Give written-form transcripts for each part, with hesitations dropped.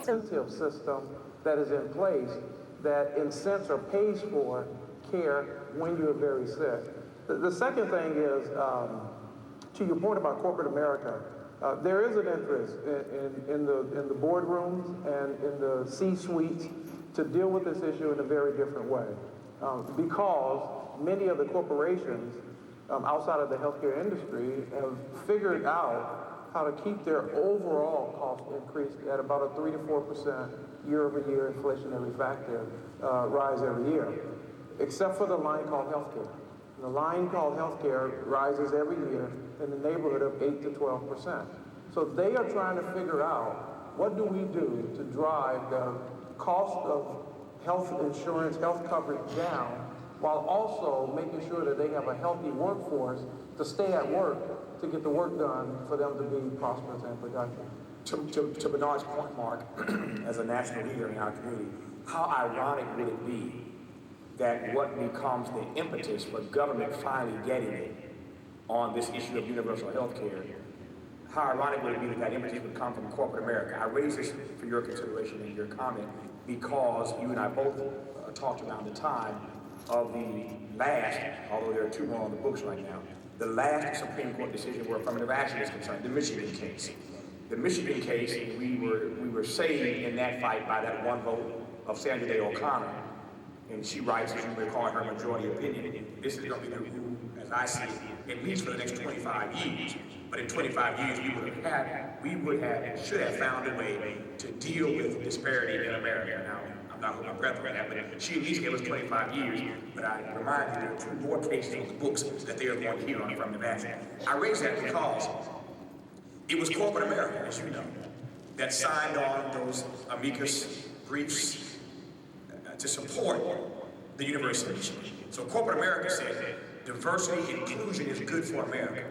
incentive system that is in place that incents or pays for care when you're very sick. The second thing is, to your point about corporate America, there is an interest in the boardrooms and in the C-suites to deal with this issue in a very different way, because many of the corporations outside of the healthcare industry have figured out how to keep their overall cost increase at about a 3 to 4% year-over-year inflationary factor rise every year, except for the line called healthcare. The line called healthcare rises every year in the neighborhood of 8 to 12%. So they are trying to figure out, what do we do to drive the cost of health insurance, health coverage down, while also making sure that they have a healthy workforce to stay at work to get the work done for them to be prosperous and productive. To Bernard's point, Mark, as a national leader in our community, how ironic would it be that what becomes the impetus for government finally getting it on this issue of universal health care, how ironic would it be that that impetus would come from corporate America? I raise this for your consideration and your comment because you and I both talked around the time of the last, although there are 2 more on the books right now, the last Supreme Court decision where affirmative action is concerned, the Michigan case. The Michigan case, we were saved in that fight by that 1 vote of Sandra Day O'Connor. And she writes, as you may call it, her majority opinion. This is going to be the rule, as I see it, at least for the next 25 years. But in 25 years, should have found a way to deal with disparity in America. Now, I'm not holding my breath on that, but she at least gave us 25 years. But I remind you, there are 2 more cases in the books that they are going to hear on affirmative action. I raise that because it was corporate America, as you know, that signed on those amicus briefs to support the University of Michigan. So corporate America said diversity and inclusion is good for America.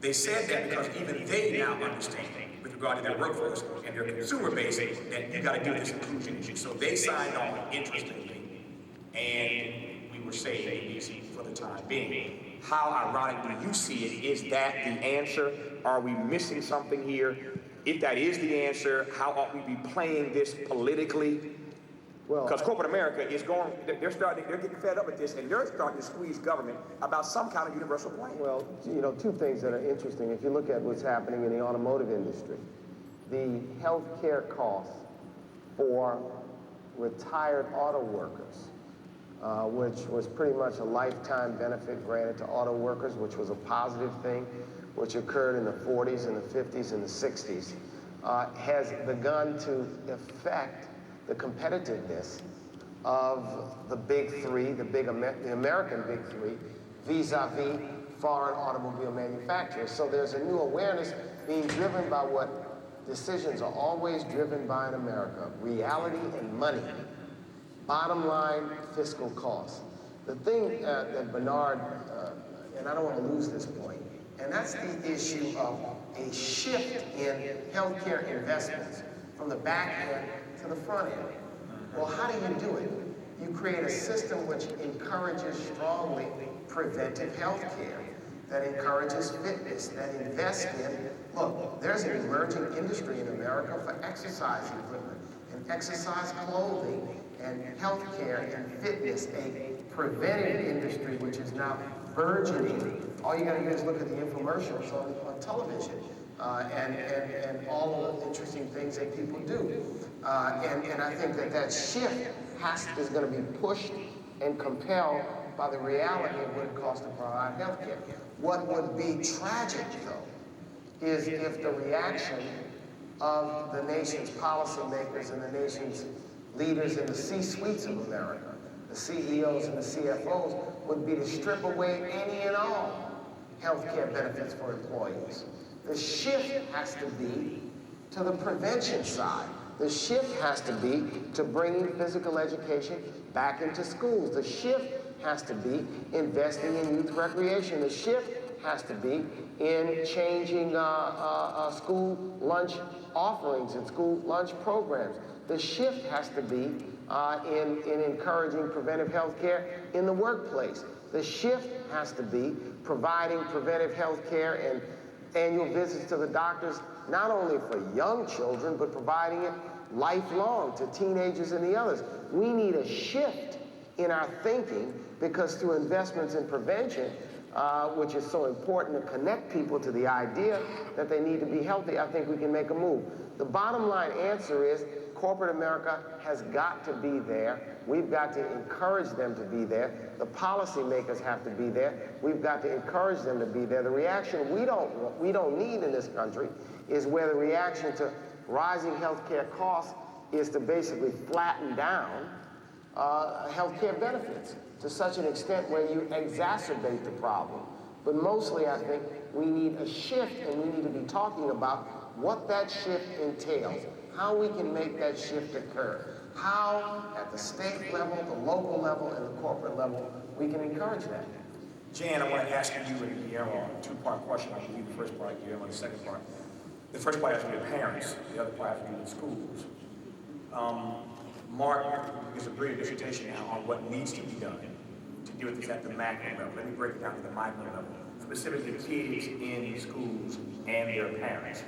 They said that because even they now understand, with regard to their workforce and their consumer base, that you got to do this inclusion issue. So they signed on, interestingly, and we were saved, at least for the time being. How ironic do you see it? Is that the answer? Are we missing something here? If that is the answer, how ought we be playing this politically? Because corporate America is they're getting fed up with this, and they're starting to squeeze government about some kind of universal plan. Well, 2 things that are interesting. If you look at what's happening in the automotive industry, the health care costs for retired auto workers, which was pretty much a lifetime benefit granted to auto workers, which was a positive thing, which occurred in the 40s and the 50s and the 60s, has begun to affect the competitiveness of the big 3, the American big 3, vis-a-vis foreign automobile manufacturers. So there's a new awareness being driven by what decisions are always driven by in America: reality and money. Bottom line, fiscal costs. The thing that Bernard, and I don't want to lose this point, and that's the issue of a shift in healthcare investments from the back end to the front end. Well, how do you do it? You create a system which encourages strongly preventive health care, that encourages fitness, that invests in, look, there's an emerging industry in America for exercise equipment and exercise clothing and health care and fitness, a preventive industry which is now burgeoning. All you gotta do is look at the infomercials on television. And all of the interesting things that people do. And I think that shift is going to be pushed and compelled by the reality of what it costs to provide health care. What would be tragic, though, is if the reaction of the nation's policymakers and the nation's leaders in the C-suites of America, the CEOs and the CFOs, would be to strip away any and all health care benefits for employees. The shift has to be to the prevention side. The shift has to be to bringing physical education back into schools. The shift has to be investing in youth recreation. The shift has to be in changing school lunch offerings and school lunch programs. The shift has to be in encouraging preventive health care in the workplace. The shift has to be providing preventive health care and annual visits to the doctors, not only for young children, but providing it lifelong to teenagers and the others. We need a shift in our thinking because through investments in prevention, which is so important to connect people to the idea that they need to be healthy, I think we can make a move. The bottom line answer is corporate America has got to be there. We've got to encourage them to be there. The policymakers have to be there. We've got to encourage them to be there. The reaction we don't need in this country is where the reaction to rising healthcare costs is to basically flatten down healthcare benefits to such an extent where you exacerbate the problem. But mostly, I think we need a shift, and we need to be talking about what that shift entails, how we can make that shift occur, how at the state level, the local level, and the corporate level, we can encourage that. Jan, I want to ask you and Guillermo a two-part question. I'll give you the first part, Guillermo the second part. The first part has to do with parents, the other part has to do with schools. Mark gives a brilliant dissertation now on what needs to be done to deal with this at the macro level. Let me break it down to the micro level, specifically the kids in schools and their parents.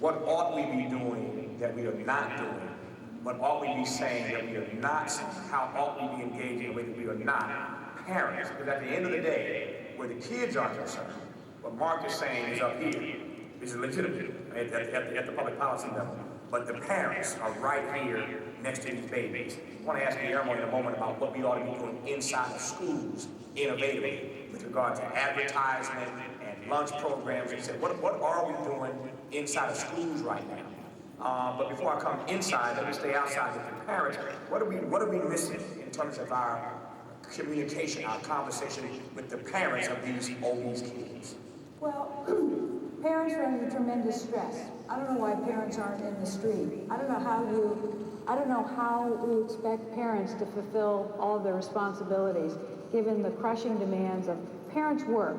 What ought we be doing that we are not doing? What ought we be saying that we are not saying? How ought we be engaging in a way that we are not? Parents, because at the end of the day, where the kids are concerned, what Mark is saying is up here. This is legitimate at the public policy level. But the parents are right here next to these babies. I want to ask Guillermo in a moment about what we ought to be doing inside of schools innovatively with regard to advertisement and lunch programs. He said, what are we doing inside of schools right now? But before I come inside, let me stay outside with the parents. What are we missing in terms of our communication, our conversation with the parents of these obese kids? Well, parents are under tremendous stress. I don't know why parents aren't in the street. I don't know how we expect parents to fulfill all of their responsibilities given the crushing demands of parents' work.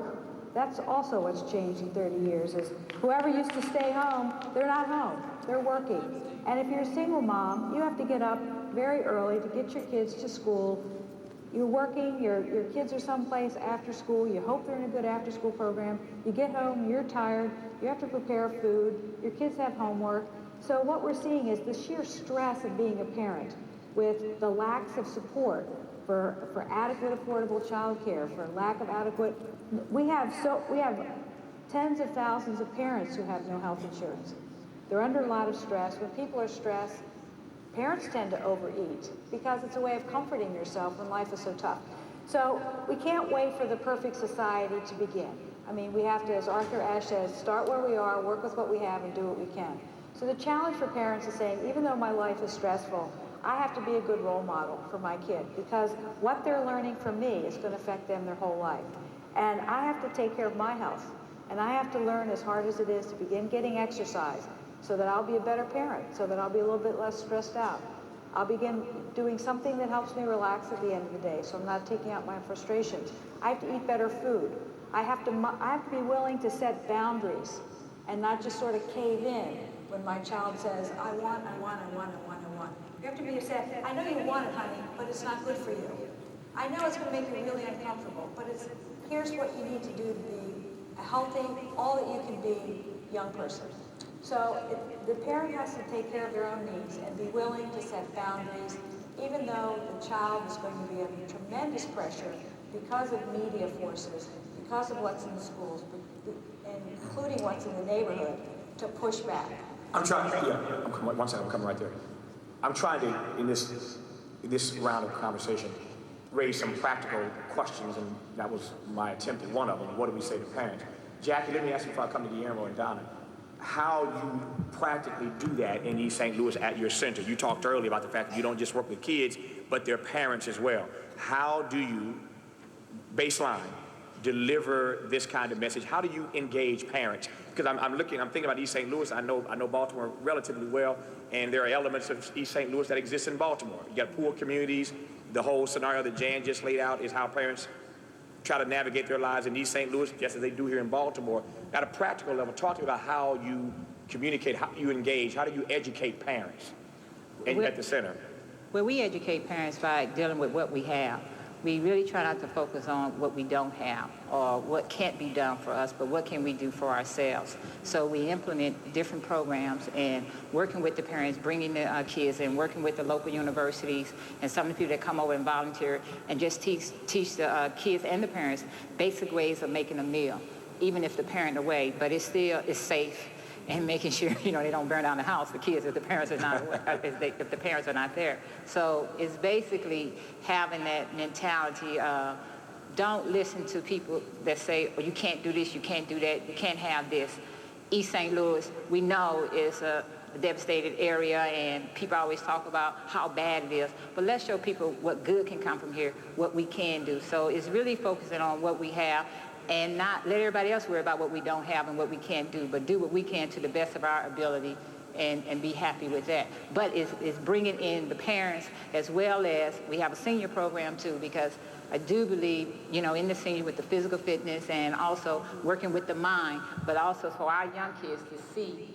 That's also what's changed in 30 years is whoever used to stay home, they're not home, they're working. And if you're a single mom, you have to get up very early to get your kids to school. You're working, your kids are someplace after school, you hope they're in a good after school program, you get home, you're tired, you have to prepare food, your kids have homework. So what we're seeing is the sheer stress of being a parent with the lacks of support for adequate affordable childcare, for lack of adequate, we have tens of thousands of parents who have no health insurance. They're under a lot of stress. When people are stressed, parents tend to overeat because it's a way of comforting yourself when life is so tough. So we can't wait for the perfect society to begin. I mean, we have to, as Arthur Ashe says, start where we are, work with what we have, and do what we can. So the challenge for parents is saying, even though my life is stressful, I have to be a good role model for my kid because what they're learning from me is going to affect them their whole life. And I have to take care of my health. And I have to learn, as hard as it is, to begin getting exercise so that I'll be a better parent, so that I'll be a little bit less stressed out. I'll begin doing something that helps me relax at the end of the day so I'm not taking out my frustrations. I have to eat better food. I have to be willing to set boundaries and not just sort of cave in when my child says, I want. You have to be said, I know you want it, honey, but it's not good for you. I know it's going to make you really uncomfortable, but here's what you need to do to be a healthy, all that you can be young person. So the parent has to take care of their own needs and be willing to set boundaries, even though the child is going to be under tremendous pressure because of media forces, because of what's in the schools, including what's in the neighborhood, to push back. I'm trying I'm coming right there. I'm trying to, in this round of conversation, raise some practical questions, and that was my attempt at one of them. What do we say to parents? Jackie, let me ask you before I come to Guillermo and Donna, how you practically do that in East St. Louis at your center. You talked earlier about the fact that you don't just work with kids, but their parents as well. How do you, baseline, deliver this kind of message? How do you engage parents? Because I'm thinking about East St. Louis. I know Baltimore relatively well, and there are elements of East St. Louis that exist in Baltimore. You got poor communities. The whole scenario that Jan just laid out is how parents try to navigate their lives in East St. Louis, just as they do here in Baltimore. At a practical level, talk to me about how you communicate, how you engage, how do you educate parents at the center? Well, we educate parents by dealing with what we have. we really try not to focus on what we don't have or what can't be done for us, but what can we do for ourselves. So we implement different programs and working with the parents, bringing the kids in, working with the local universities and some of the people that come over and volunteer and just teach the kids and the parents basic ways of making a meal, even if the parent away, but it's safe. And making sure, they don't burn down the house, the kids, if the parents are not if the parents are not there. So it's basically having that mentality. Don't listen to people that say, oh, you can't do this, you can't do that, you can't have this. East St. Louis, we know, is a devastated area, and people always talk about how bad it is. But let's show people what good can come from here, what we can do. So it's really focusing on what we have, and not let everybody else worry about what we don't have and what we can't do, but do what we can to the best of our ability and be happy with that. But it's bringing in the parents, as well as we have a senior program too, because I do believe, in the senior with the physical fitness and also working with the mind, but also for our young kids to see,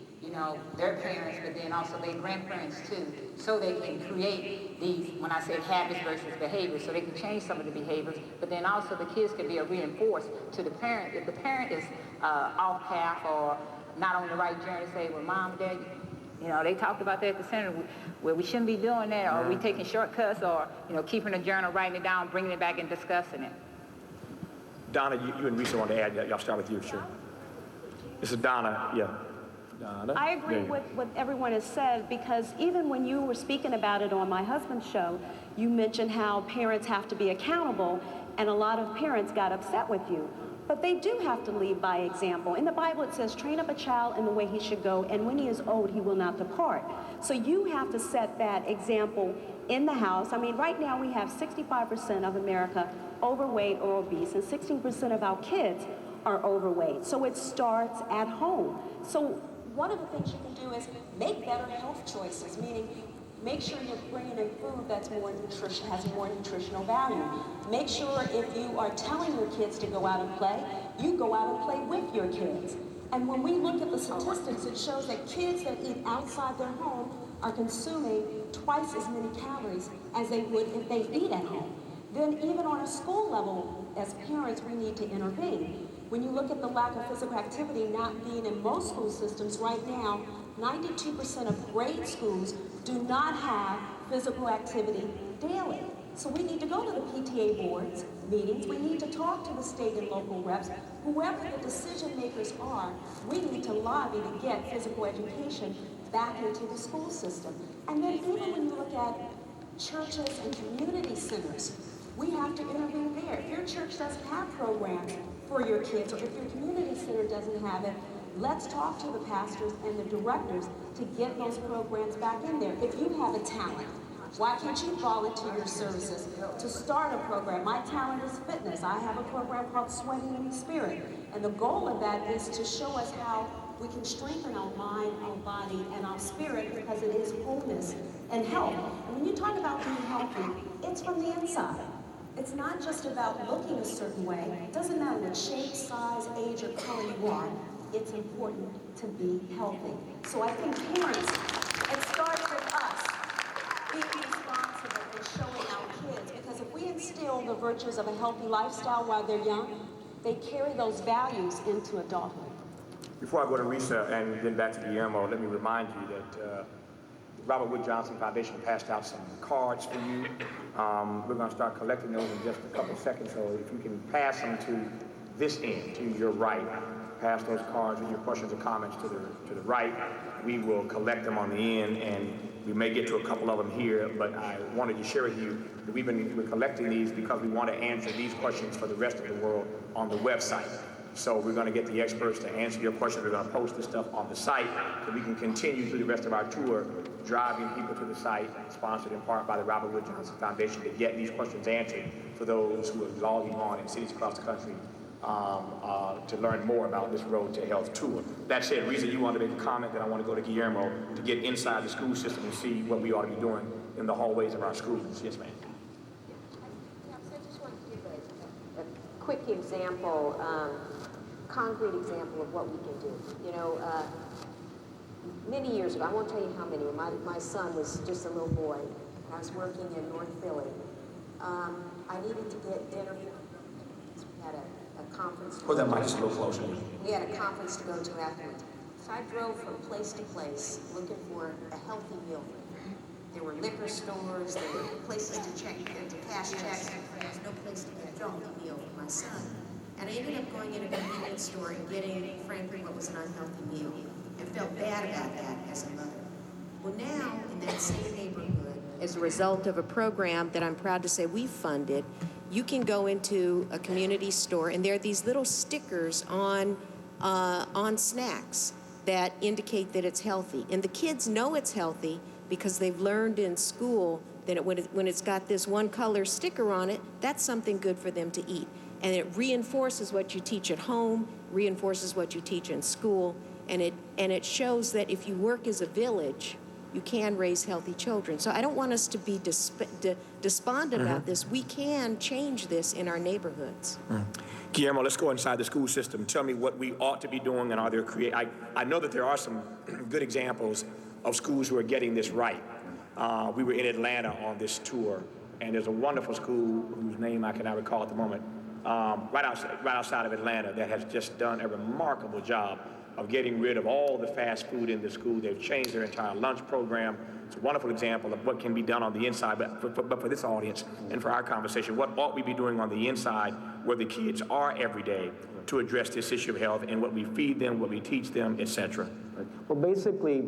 their parents, but then also their grandparents too, so they can create these, when I say habits versus behaviors, so they can change some of the behaviors, but then also the kids can be a reinforce to the parent. If the parent is off path or not on the right journey, say, well, mom, dad, they talked about that at the center, where we shouldn't be doing that, or we taking shortcuts, or, keeping a journal, writing it down, bringing it back and discussing it. Donna, you and Risa want to add that. Y'all start with you, sure. This is Donna, yeah. Donna. I agree with what everyone has said, because even when you were speaking about it on my husband's show, you mentioned how parents have to be accountable, and a lot of parents got upset with you. But they do have to lead by example. In the Bible it says, train up a child in the way he should go, and when he is old, he will not depart. So you have to set that example in the house. I mean, right now we have 65% of America overweight or obese, and 16% of our kids are overweight. So it starts at home. So one of the things you can do is make better health choices, meaning make sure you're bringing in food that's more has more nutritional value. Make sure if you are telling your kids to go out and play, you go out and play with your kids. And when we look at the statistics, it shows that kids that eat outside their home are consuming twice as many calories as they would if they eat at home. Then even on a school level, as parents, we need to intervene. When you look at the lack of physical activity not being in most school systems right now, 92% of grade schools do not have physical activity daily. So we need to go to the PTA boards meetings. We need to talk to the state and local reps. Whoever the decision makers are, we need to lobby to get physical education back into the school system. And then even when you look at churches and community centers, we have to intervene there. If your church doesn't have programs for your kids, or if your community center doesn't have it, let's talk to the pastors and the directors to get those programs back in there. If you have a talent, why can't you volunteer your services to start a program? My talent is fitness. I have a program called Sweating in the Spirit. And the goal of that is to show us how we can strengthen our mind, our body, and our spirit, because it is wholeness and health. And when you talk about being healthy, it's from the inside. It's not just about looking a certain way. It doesn't matter what shape, size, age, or color you are. It's important to be healthy. So I think parents, it starts with us being responsible and showing our kids, because if we instill the virtues of a healthy lifestyle while they're young, they carry those values into adulthood. Before I go to Risa and then back to Guillermo, let me remind you that Robert Wood Johnson Foundation passed out some cards for you. We're going to start collecting those in just a couple of seconds, so if you can pass them to this end, to your right, pass those cards with your questions or comments to the right. We will collect them on the end, and we may get to a couple of them here, but I wanted to share with you that we're collecting these because we want to answer these questions for the rest of the world on the website. So we're going to get the experts to answer your questions. We're going to post this stuff on the site so we can continue through the rest of our tour, driving people to the site, sponsored in part by the Robert Wood Johnson Foundation, to get these questions answered for those who are logging on in cities across the country to learn more about this Road to Health tour. That said, Risa, you wanted to make a comment, then I want to go to Guillermo to get inside the school system and see what we ought to be doing in the hallways of our schools. Yes, ma'am. I just want to give a quick example, concrete example of what we can do. You know, many years ago, I won't tell you how many, when my son was just a little boy, I was working in North Philly. I needed to get dinner. We had a conference. Pull that mic just a little closer. We had a conference to go to afterwards. So I drove from place to place looking for a healthy meal. There were liquor stores, there were places to check, to cash checks. There was no place to get a healthy meal for my son. And I ended up going in a convenience store and getting, frankly, what was an unhealthy meal. And felt bad about that as a mother. Well, now, in that same neighborhood, as a result of a program that I'm proud to say we funded, you can go into a community store and there are these little stickers on snacks that indicate that it's healthy. And the kids know it's healthy because they've learned in school that when it's got this one color sticker on it, that's something good for them to eat. And it reinforces what you teach at home, reinforces what you teach in school, and it shows that if you work as a village, you can raise healthy children. So I don't want us to be despondent about this. We can change this in our neighborhoods. Guillermo, let's go inside the school system. Tell me what we ought to be doing, and are there I know that there are some good examples of schools who are getting this right. We were in Atlanta on this tour, and there's a wonderful school whose name I cannot recall at the moment, right outside of Atlanta, that has just done a remarkable job of getting rid of all the fast food in the school. They've changed their entire lunch program. It's a wonderful example of what can be done on the inside, but for this audience and for our conversation, what ought we be doing on the inside where the kids are every day to address this issue of health and what we feed them, what we teach them, etc.? Well, basically,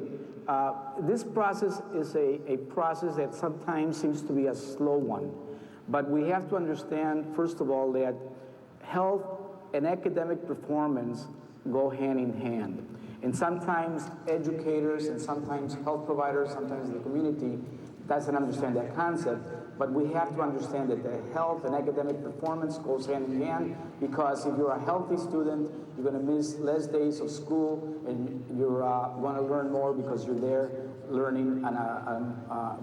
this process is a process that sometimes seems to be a slow one. But we have to understand, first of all, that health and academic performance go hand in hand. And sometimes educators and sometimes health providers, sometimes the community doesn't understand that concept. But we have to understand that the health and academic performance goes hand in hand, because if you're a healthy student, you're going to miss less days of school and you're going to learn more because you're there learning on a